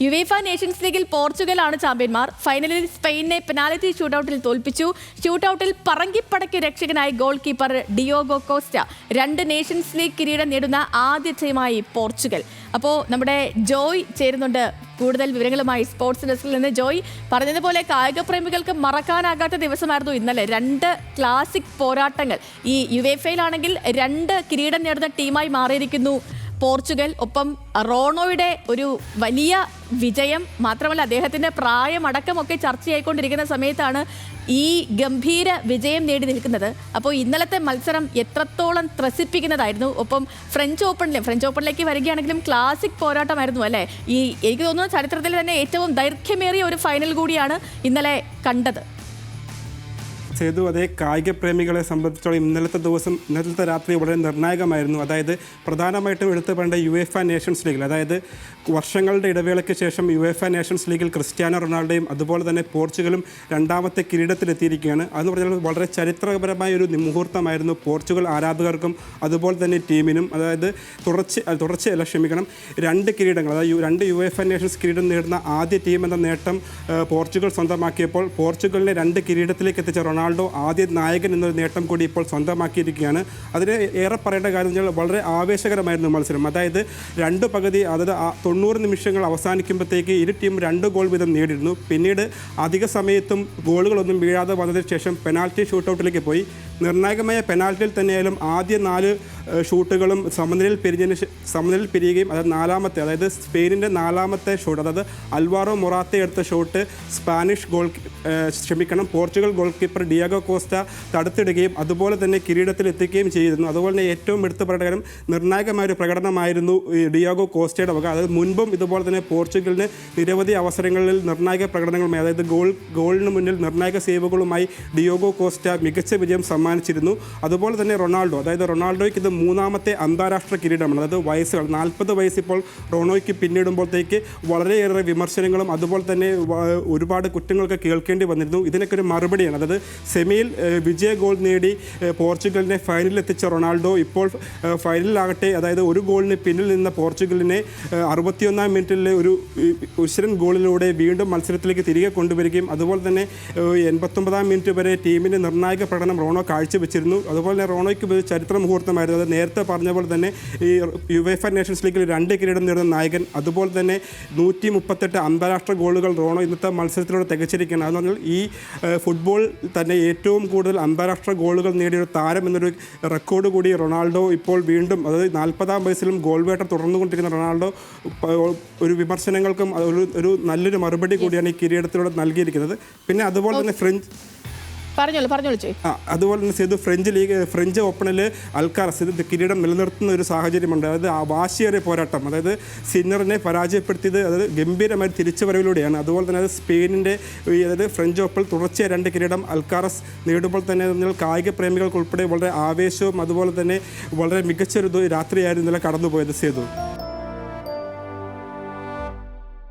UEFA Nations ലീഗിൽ പോർച്ചുഗലാണ് ചാമ്പ്യന്മാർ. ഫൈനലിൽ സ്പെയിനെ penalty ഷൂട്ടൌട്ടിൽ തോൽപ്പിച്ചു. ഷൂട്ടൌട്ടിൽ പറങ്കിപ്പടയ്ക്ക് രക്ഷകനായി goal keeper Diogo Costa. 2 nations league കിരീടം നേടുന്ന ആദ്യ ടീമായി പോർച്ചുഗൽ. അപ്പോൾ നമ്മുടെ ജോയ് ചേരുന്നുണ്ട് കൂടുതൽ വിവരങ്ങളുമായി സ്പോർട്സ് ഡെസ്കിൽ നിന്ന്. ജോയ്, പറഞ്ഞതുപോലെ കായിക പ്രേമികൾക്ക് മറക്കാനാകാത്ത ദിവസമായിരുന്നു ഇന്നലെ. 2 ക്ലാസിക് പോരാട്ടങ്ങൾ. ഈ യുവേഫയിലാണെങ്കിൽ 2 കിരീടം നേടുന്ന ടീമായി മാറിയിരിക്കുന്നു പോർച്ചുഗൽ. ഒപ്പം റോണോയുടെ ഒരു വലിയ വിജയം മാത്രമല്ല, അദ്ദേഹത്തിൻ്റെ പ്രായമടക്കമൊക്കെ ചർച്ചയായിക്കൊണ്ടിരിക്കുന്ന സമയത്താണ് ഈ ഗംഭീര വിജയം നേടി നിൽക്കുന്നത്. അപ്പോൾ ഇന്നലത്തെ മത്സരം എത്രത്തോളം ത്രസിപ്പിക്കുന്നതായിരുന്നു. ഒപ്പം ഫ്രഞ്ച് ഓപ്പണിലേക്ക് വരികയാണെങ്കിലും ക്ലാസിക് പോരാട്ടമായിരുന്നു അല്ലേ? എനിക്ക് തോന്നുന്നു ചരിത്രത്തിൽ തന്നെ ഏറ്റവും ദൈർഘ്യമേറിയ ഒരു ഫൈനൽ കൂടിയാണ് ഇന്നലെ കണ്ടത്. സേതു, അതേ കായിക പ്രേമികളെ സംബന്ധിച്ചോളം ഇന്നലത്തെ രാത്രി വളരെ നിർണായകമായിരുന്നു. അതായത് പ്രധാനമായിട്ടും എടുത്തു പറയേണ്ട യുവേഫ നേഷൻസ് ലീഗിൽ, അതായത് വർഷങ്ങളുടെ ഇടവേളയ്ക്ക് ശേഷം യുവേഫ നേഷൻസ് ലീഗിൽ ക്രിസ്ത്യാനോ റൊണാൾഡോയും അതുപോലെ തന്നെ പോർച്ചുഗലും 2ാമത്തെ കിരീടത്തിലെത്തിയിരിക്കുകയാണ്. അതെന്ന് പറഞ്ഞാൽ വളരെ ചരിത്രപരമായ ഒരു മുഹൂർത്തമായിരുന്നു പോർച്ചുഗൽ ആരാധകർക്കും അതുപോലെ തന്നെ ടീമിനും. അതായത് തുടർച്ചയല്ല 2 കിരീടങ്ങൾ, അതായത് 2 യുവേഫ നേഷൻസ് കിരീടം നേടുന്ന ആദ്യ ടീം എന്ന നേട്ടം പോർച്ചുഗൽ സ്വന്തമാക്കിയപ്പോൾ പോർച്ചുഗലിനെ 2 കിരീടത്തിലേക്ക് എത്തിച്ച റൊണാൾഡോ ആദ്യ നായകൻ എന്നൊരു നേട്ടം കൂടി ഇപ്പോൾ സ്വന്തമാക്കിയിരിക്കുകയാണ്. അതിന് ഏറെ പറയേണ്ട കാര്യം എന്ന് വെച്ചാൽ വളരെ ആവേശകരമായിരുന്നു മത്സരം. അതായത് 2 പകുതി, അതായത് 90 നിമിഷങ്ങൾ അവസാനിക്കുമ്പോഴത്തേക്ക് ഇരു ടീം 2 ഗോൾ വീതം നേടിയിരുന്നു. പിന്നീട് അധിക സമയത്തും ഗോളുകളൊന്നും വീഴാതെ വന്നതിന് ശേഷം പെനാൽറ്റി ഷൂട്ടൗട്ടിലേക്ക് പോയി. നിർണായകമായ പെനാൽറ്റിയിൽ തന്നെയായാലും ആദ്യ 4 ഷൂട്ടുകളും സമനിലയിൽ പിരിയുകയും അതായത് സ്പെയിനിൻ്റെ 4ാമത്തെ ഷോട്ട്, അതായത് അൽവാറോ മൊറാത്ത എടുത്ത shot Portugal goalkeeper Diego Costa തടുത്തിടുകയും അതുപോലെ തന്നെ കിരീടത്തിൽ എത്തിക്കുകയും ചെയ്തിരുന്നു. അതുപോലെ തന്നെ ഏറ്റവും എടുത്തു പറയേണ്ട കാര്യം നിർണായകമായൊരു പ്രകടനമായിരുന്നു ഡിയാഗോ കോസ്റ്റയുടെ വക. അതായത് മുൻപും ഇതുപോലെ തന്നെ പോർച്ചുഗലിന് നിരവധി അവസരങ്ങളിൽ നിർണായക പ്രകടനങ്ങളുമായി, അതായത് ഗോളിന് മുന്നിൽ നിർണായക സേവുകളുമായി ഡിയാഗോ കോസ്റ്റ മികച്ച വിജയം സമ്മാനിച്ചിരുന്നു. അതുപോലെ തന്നെ റൊണാൾഡോയ്ക്ക് ഇത് 3ാമത്തെ അന്താരാഷ്ട്ര കിരീടമാണ്. അതായത് 40 വയസ്സ് ഇപ്പോൾ റോണോയ്ക്ക് പിന്നിടുമ്പോഴത്തേക്ക് വളരെയേറെ വിമർശനങ്ങളും അതുപോലെ തന്നെ ഒരുപാട് കുറ്റങ്ങളൊക്കെ കേൾക്കേണ്ടി വന്നിരുന്നു. ഇതിനൊക്കെ ഒരു മറുപടിയാണ്. അതായത് സെമിയിൽ വിജയ ഗോൾ നേടി പോർച്ചുഗലിനെ ഫൈനലിൽ എത്തിച്ച റൊണാൾഡോ ഇപ്പോൾ ഫൈനലിലാകട്ടെ, അതായത് 1 ഗോളിന് പിന്നിൽ നിന്ന പോർച്ചുഗലിനെ 61ാം മിനിറ്റിലെ ഒരു ഉശിരൻ ഗോളിലൂടെ വീണ്ടും മത്സരത്തിലേക്ക് തിരികെ കൊണ്ടുവരികയും അതുപോലെ തന്നെ 89ാം മിനിറ്റ് വരെ ടീമിൻ്റെ നിർണായക പ്രകടനം റോണോ കാഴ്ചവെച്ചിരുന്നു. അതുപോലെ തന്നെ റോണോയ്ക്ക് ഒരു ചരിത്ര മുഹൂർത്തമായിരുന്നു. അത് നേരത്തെ പറഞ്ഞ പോലെ തന്നെ ഈ യുവേഫ നേഷൻസ് ലീഗിൽ 2 കിരീടം നേടുന്ന നായകൻ, അതുപോലെ തന്നെ 138 അന്താരാഷ്ട്ര ഗോളുകൾ റോണോ ഇന്നത്തെ മത്സരത്തിലൂടെ തികച്ചിരിക്കുകയാണ്. അതെന്ന് പറഞ്ഞാൽ ഈ ഫുട്ബോൾ തന്നെ ഏറ്റവും കൂടുതൽ അന്താരാഷ്ട്ര ഗോളുകൾ നേടിയൊരു താരം എന്നൊരു റെക്കോർഡ് കൂടി റൊണാൾഡോ ഇപ്പോൾ വീണ്ടും, അതായത് 40ാം വയസ്സിലും ഗോൾ വേട്ട തുടർന്നുകൊണ്ടിരിക്കുന്ന റൊണാൾഡോ ഒരു വിമർശനങ്ങൾക്കും ഒരു നല്ലൊരു മറുപടി കൂടിയാണ് ഈ കിരീടത്തിലൂടെ നൽകിയിരിക്കുന്നത്. പിന്നെ അതുപോലെ തന്നെ അതുപോലെ തന്നെ സേതു, ഫ്രഞ്ച് ഓപ്പണിൽ അൽക്കാറസ് കിരീടം നിലനിർത്തുന്ന ഒരു സാഹചര്യമുണ്ട്. അതായത് വാശിയേറിയ പോരാട്ടം, അതായത് സിന്നറിനെ പരാജയപ്പെടുത്തിയത് അതായത് ഗംഭീരമായ തിരിച്ചുവരവിലൂടെയാണ്. അതുപോലെ തന്നെ അത് സ്പെയിനിൻ്റെ അതായത് ഫ്രഞ്ച് ഓപ്പണിൽ തുടർച്ചയായ 2 കിരീടം അൽക്കാറസ് നേടുമ്പോൾ തന്നെ കായിക പ്രേമികൾക്കുൾപ്പെടെ വളരെ ആവേശവും അതുപോലെ തന്നെ വളരെ മികച്ചൊരു രാത്രിയായിരുന്നു ഇന്നലെ കടന്നുപോയത് സേതു.